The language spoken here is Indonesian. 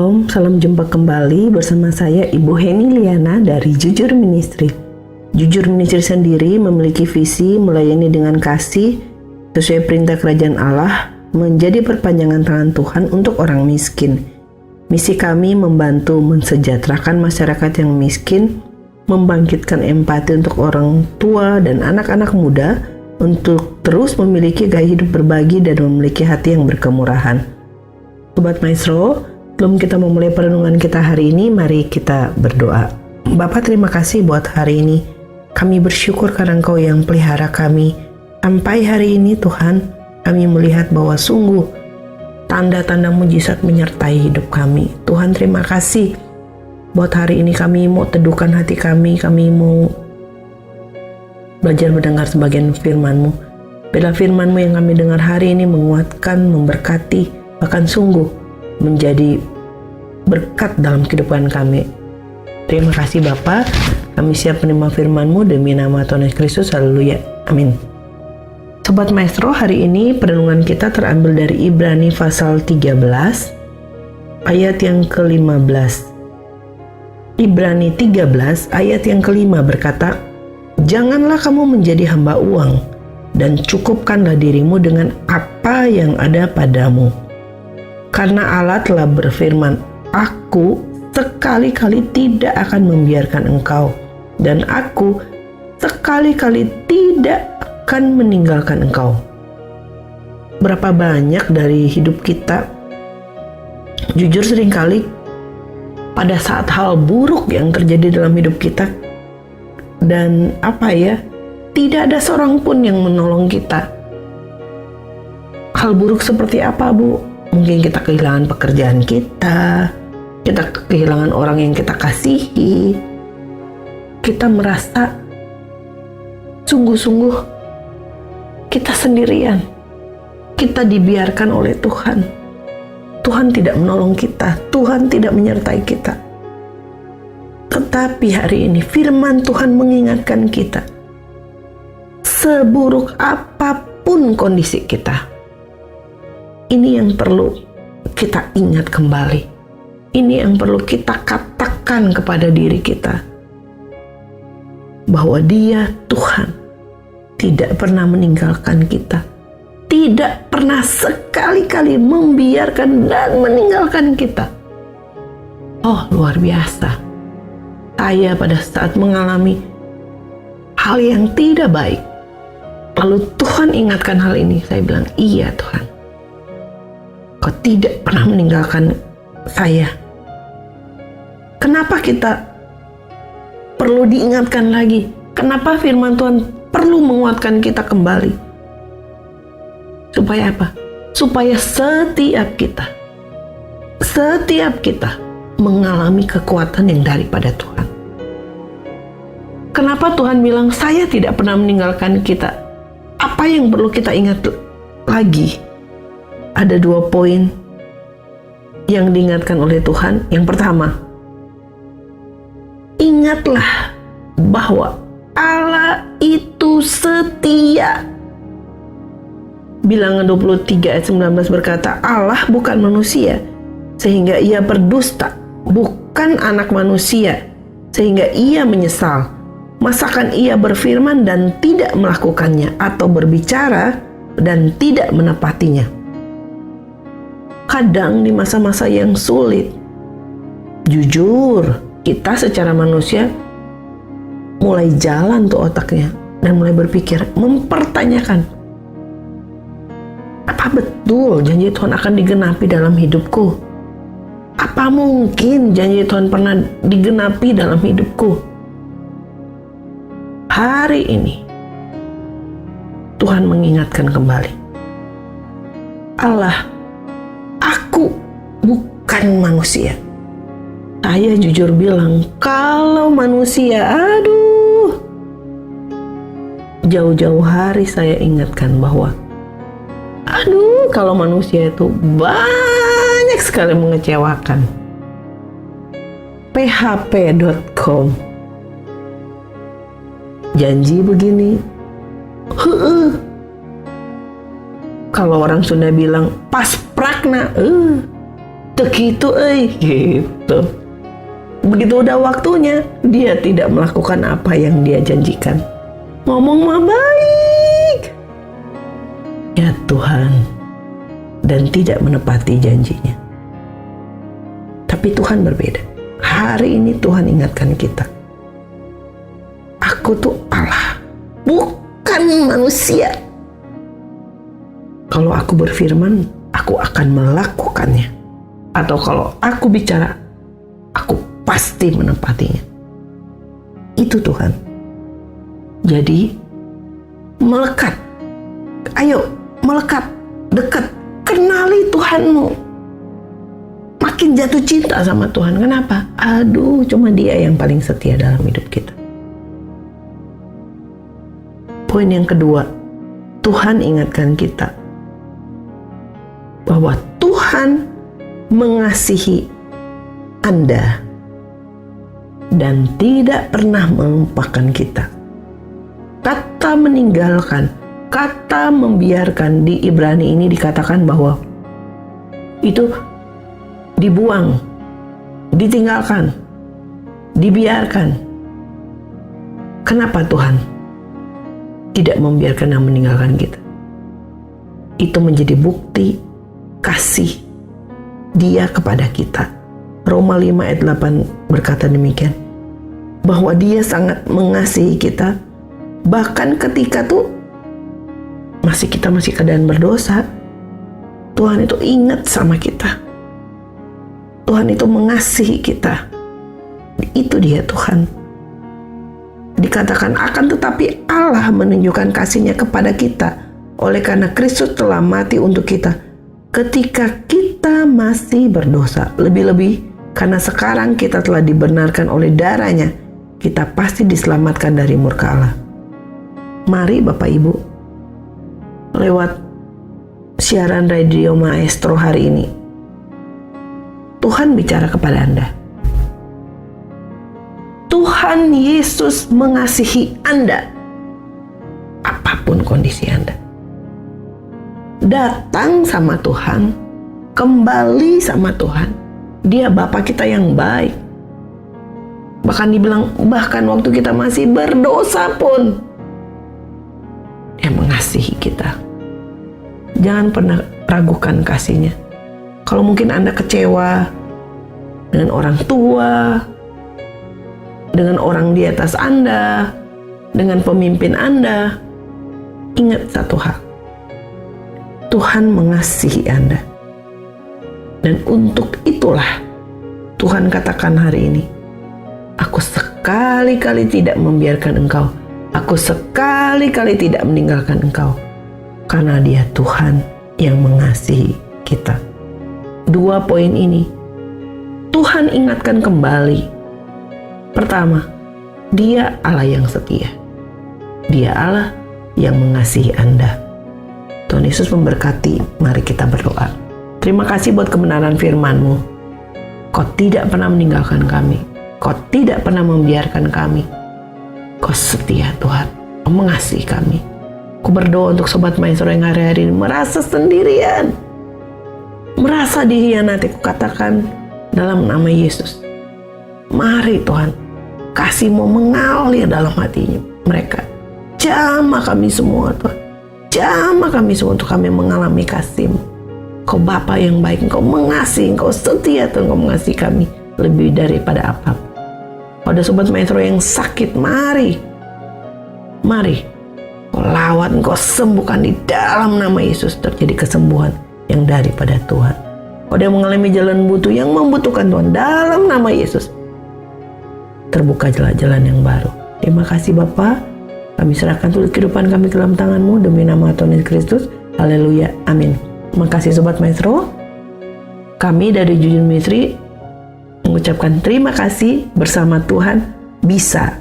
Salam jumpa kembali bersama saya Ibu Heni Liana dari Jujur Ministry. Jujur Ministry sendiri memiliki visi melayani dengan kasih sesuai perintah kerajaan Allah, menjadi perpanjangan tangan Tuhan untuk orang miskin. Misi kami membantu mensejahterakan masyarakat yang miskin, membangkitkan empati untuk orang tua dan anak-anak muda untuk terus memiliki gaya hidup berbagi dan memiliki hati yang berkemurahan. Sobat Maestro, sebelum kita memulai perenungan kita hari ini, mari kita berdoa. Bapa, terima kasih buat hari ini. Kami bersyukur karena Engkau yang pelihara kami. Sampai hari ini Tuhan, kami melihat bahwa sungguh tanda-tanda mujizat menyertai hidup kami. Tuhan, terima kasih buat hari ini. Kami mau teduhkan hati kami mau belajar mendengar sebagian firman-Mu. Bila firman-Mu yang kami dengar hari ini menguatkan, memberkati, bahkan sungguh menjadi berkat dalam kehidupan kami. Terima kasih Bapa. Kami siap menerima firman-Mu demi nama Tuhan Yesus Kristus. Haleluya. Amin. Sobat Maestro, hari ini perenungan kita terambil dari Ibrani pasal 13 ayat yang ke-15. Ibrani 13 ayat yang ke-5 berkata, "Janganlah kamu menjadi hamba uang, dan cukupkanlah dirimu dengan apa yang ada padamu. Karena Allah telah berfirman, Aku sekali-kali tidak akan membiarkan engkau, dan Aku sekali-kali tidak akan meninggalkan engkau." Berapa banyak dari hidup kita, jujur seringkali pada saat hal buruk yang terjadi dalam hidup kita, dan tidak ada seorang pun yang menolong kita. Hal buruk seperti apa, Bu? Mungkin kita kehilangan pekerjaan kita kehilangan orang yang kita kasihi, kita merasa sungguh-sungguh kita sendirian, kita dibiarkan oleh Tuhan. Tuhan tidak menolong kita, Tuhan tidak menyertai kita. Tetapi hari ini firman Tuhan mengingatkan kita, seburuk apapun kondisi kita, ini yang perlu kita ingat kembali. Ini yang perlu kita katakan kepada diri kita, bahwa Dia, Tuhan, tidak pernah meninggalkan kita, tidak pernah sekali-kali membiarkan dan meninggalkan kita. Oh, luar biasa. Saya pada saat mengalami hal yang tidak baik, lalu Tuhan ingatkan hal ini, saya bilang, iya Tuhan, Kau tidak pernah meninggalkan saya. Kenapa kita perlu diingatkan lagi? Kenapa firman Tuhan perlu menguatkan kita kembali? Supaya apa? Supaya setiap kita mengalami kekuatan yang daripada Tuhan. Kenapa Tuhan bilang saya tidak pernah meninggalkan kita? Apa yang perlu kita ingat lagi? Ada 2 poin yang diingatkan oleh Tuhan. Yang pertama, ingatlah bahwa Allah itu setia. Bilangan 23 ayat 19 berkata, Allah bukan manusia sehingga ia berdusta, bukan anak manusia sehingga ia menyesal. Masakan ia berfirman dan tidak melakukannya, atau berbicara dan tidak menepatinya. Kadang di masa-masa yang sulit, jujur, kita secara manusia mulai jalan tuh otaknya dan mulai berpikir, mempertanyakan, apa betul janji Tuhan akan digenapi dalam hidupku? Apa mungkin janji Tuhan pernah digenapi dalam hidupku? Hari ini Tuhan mengingatkan kembali, Allah, aku bukan manusia. Saya jujur bilang, kalau manusia, jauh-jauh hari saya ingatkan bahwa kalau manusia itu banyak sekali mengecewakan. php.com janji begini, kalau orang Sunda bilang pas prakna, gitu gitu. Begitu udah waktunya, dia tidak melakukan apa yang dia janjikan. Ngomong mah baik, ya Tuhan, dan tidak menepati janjinya. Tapi Tuhan berbeda. Hari ini Tuhan ingatkan kita, aku tuh Allah, bukan manusia. Kalau aku berfirman, aku akan melakukannya. Atau kalau aku bicara, aku pasti menepatinya. Itu Tuhan. Jadi, melekat. Ayo, melekat, dekat, kenali Tuhanmu. Makin jatuh cinta sama Tuhan. Kenapa? Aduh, cuma Dia yang paling setia dalam hidup kita. Poin yang kedua, Tuhan ingatkan kita bahwa Tuhan mengasihi Anda dan tidak pernah melupakan kita. Kata meninggalkan, kata membiarkan di Ibrani ini dikatakan bahwa itu dibuang, ditinggalkan, dibiarkan. Kenapa Tuhan tidak membiarkan dan meninggalkan kita? Itu menjadi bukti kasih Dia kepada kita. Roma 5 ayat 8 berkata demikian, bahwa Dia sangat mengasihi kita, bahkan ketika kita masih keadaan berdosa, Tuhan itu ingat sama kita. Tuhan itu mengasihi kita. Itu Dia Tuhan. Dikatakan akan tetapi Allah menunjukkan kasih-Nya kepada kita oleh karena Kristus telah mati untuk kita ketika kita masih berdosa. Lebih-lebih karena sekarang kita telah dibenarkan oleh darah-Nya, kita pasti diselamatkan dari murka Allah. Mari Bapak Ibu, lewat siaran radio Maestro hari ini, Tuhan bicara kepada Anda. Tuhan Yesus mengasihi Anda, apapun kondisi Anda. Datang sama Tuhan, kembali sama Tuhan. Dia Bapa kita yang baik. Bahkan dibilang, bahkan waktu kita masih berdosa pun, Dia mengasihi kita. Jangan pernah ragukan kasih-Nya. Kalau mungkin Anda kecewa dengan orang tua, dengan orang di atas Anda, dengan pemimpin Anda, ingat satu hal. Tuhan mengasihi Anda. Dan untuk itulah Tuhan katakan hari ini, aku sekali-kali tidak membiarkan engkau. Aku sekali-kali tidak meninggalkan engkau. Karena Dia Tuhan yang mengasihi kita. Dua poin ini Tuhan ingatkan kembali. Pertama, Dia Allah yang setia. Dia Allah yang mengasihi Anda. Tuhan Yesus memberkati. Mari kita berdoa. Terima kasih buat kebenaran firman-Mu. Kau tidak pernah meninggalkan kami. Kau tidak pernah membiarkan kami. Kau setia Tuhan. Kau mengasihi kami. Aku berdoa untuk Sobat Maestro yang hari-hari ini merasa sendirian, merasa dihianati. Aku katakan dalam nama Yesus, mari Tuhan, kasih-Mu mengalir dalam hatinya mereka. Jamah kami semua Tuhan. Jamah kami semua untuk kami mengalami kasih-Mu. Kau Bapa yang baik, Engkau mengasihi, Engkau setia Tuhan, Engkau mengasihi kami lebih daripada apapun. Pada Sobat Maestro yang sakit, mari Kau lawat, Engkau sembuhkan di dalam nama Yesus. Terjadi kesembuhan yang daripada Tuhan. Pada yang mengalami jalan buntu yang membutuhkan Tuhan, dalam nama Yesus terbuka jalan-jalan yang baru. Terima kasih Bapa. Kami serahkan seluruh kehidupan kami ke dalam tangan-Mu demi nama Tuhan Yesus Kristus. Haleluya. Amin. Terima kasih Sobat Maestro. Kami dari Jujur Ministry mengucapkan terima kasih. Bersama Tuhan bisa